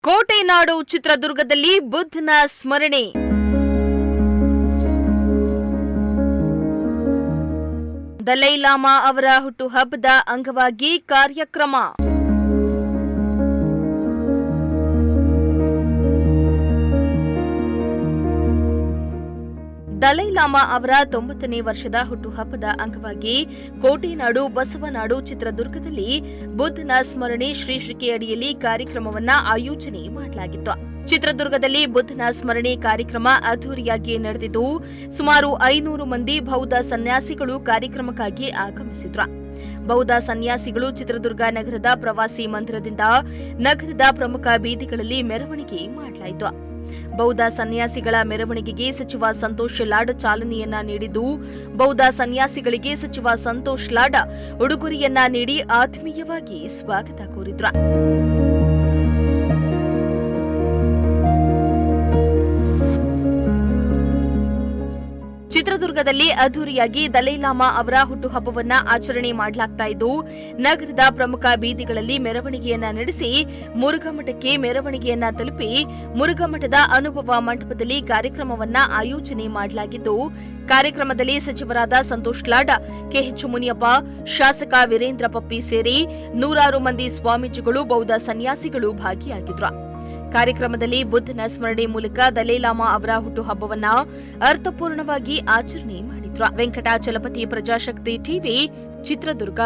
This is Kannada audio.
ಕೋಟೆನಾಡು ಚಿತ್ರದುರ್ಗದಲ್ಲಿ ಬುದ್ಧನ ಸ್ಮರಣೆ. ದಲೈ ಲಾಮಾ ಅವರ ಹುಟ್ಟುಹಬ್ಬದ ಅಂಗವಾಗಿ ಕಾರ್ಯಕ್ರಮ. ದಲೈ ಲಾಮಾ ಅವರ 90ನೇ ವರ್ಷದ ಹುಟ್ಟುಹಬ್ಬದ ಅಂಗವಾಗಿ ಕೋಟೆನಾಡು ಬಸವನಾಡು ಚಿತ್ರದುರ್ಗದಲ್ಲಿ ಬುದ್ಧನ ಸ್ಮರಣೆ ಶ್ರೀ ಅಡಿಯಲ್ಲಿ ಕಾರ್ಯಕ್ರಮವನ್ನ ಆಯೋಜನೆ ಮಾಡಲಾಗಿತ್ತು. ಚಿತ್ರದುರ್ಗದಲ್ಲಿ ಬುದ್ಧನ ಸ್ಮರಣೆ ಕಾರ್ಯಕ್ರಮ ಅದ್ದೂರಿಯಾಗಿ ನಡೆದಿದ್ದು, ಸುಮಾರು 500 ಮಂದಿ ಬೌದ್ಧ ಸನ್ಯಾಸಿಗಳು ಕಾರ್ಯಕ್ರಮಕ್ಕಾಗಿ ಆಗಮಿಸಿದ್ರು. ಬೌದ್ಧ ಸನ್ಯಾಸಿಗಳು ಚಿತ್ರದುರ್ಗ ನಗರದ ಪ್ರವಾಸಿ ಮಂದಿರದಿಂದ ನಗರದ ಪ್ರಮುಖ ಬೀದಿಗಳಲ್ಲಿ ಮೆರವಣಿಗೆ ಮಾಡಲಾಯಿತು. ಬೌದ್ಧ ಸನ್ಯಾಸಿಗಳ ಮೆರವಣಿಗೆಗೆ ಸಚಿವ ಸಂತೋಷ್ ಲಾಡ್ ಚಾಲನೆಯನ್ನ ನೀಡಿದ್ದು, ಬೌದ್ಧ ಸನ್ಯಾಸಿಗಳಿಗೆ ಸಚಿವ ಸಂತೋಷ್ ಲಾಡ್ ಉಡುಗೊರೆಯನ್ನ ನೀಡಿ ಆತ್ಮೀಯವಾಗಿ ಸ್ವಾಗತ ಕೋರಿದ್ರು. ಚಿತ್ರದುರ್ಗದಲ್ಲಿ ಅದ್ದೂರಿಯಾಗಿ ದಲೈ ಲಾಮಾ ಅವರ ಹುಟ್ಟುಹಬ್ಬವನ್ನ ಆಚರಣೆ ಮಾಡಲಾಗ್ತಾ ಇದ್ದು, ನಗರದ ಪ್ರಮುಖ ಬೀದಿಗಳಲ್ಲಿ ಮೆರವಣಿಗೆಯನ್ನ ನಡೆಸಿ ಮುರುಘಾಮಠಕ್ಕೆ ಮೆರವಣಿಗೆಯನ್ನ ತಲುಪಿ ಮುರುಘಾಮಠದ ಅನುಭವ ಮಂಟಪದಲ್ಲಿ ಕಾರ್ಯಕ್ರಮವನ್ನ ಆಯೋಜನೆ ಮಾಡಲಾಗಿದ್ದು, ಕಾರ್ಯಕ್ರಮದಲ್ಲಿ ಸಚಿವರಾದ ಸಂತೋಷ್ ಲಾಡ್, ಕೆಎಚ್ ಮುನಿಯಪ್ಪ, ಶಾಸಕ ವೀರೇಂದ್ರ ಪಪ್ಪಿ ಸೇರಿ ನೂರಾರು ಮಂದಿ ಸ್ವಾಮೀಜಿಗಳು, ಬೌದ್ಧ ಸನ್ಯಾಸಿಗಳು ಭಾಗಿಯಾಗಿದ್ರು. ಕಾರ್ಯಕ್ರಮದಲ್ಲಿ ಬುದ್ಧನ ಸ್ಮರಣೆ ಮೂಲಕ ದಲೈ ಲಾಮಾ ಅವರ ಹುಟ್ಟುಹಬ್ಬವನ್ನ ಅರ್ಥಪೂರ್ಣವಾಗಿ ಆಚರಣೆ ಮಾಡಿದ್ರು. ವೆಂಕಟಾಚಲಪತಿ, ಪ್ರಜಾಶಕ್ತಿ ಟಿವಿ, ಚಿತ್ರದುರ್ಗ.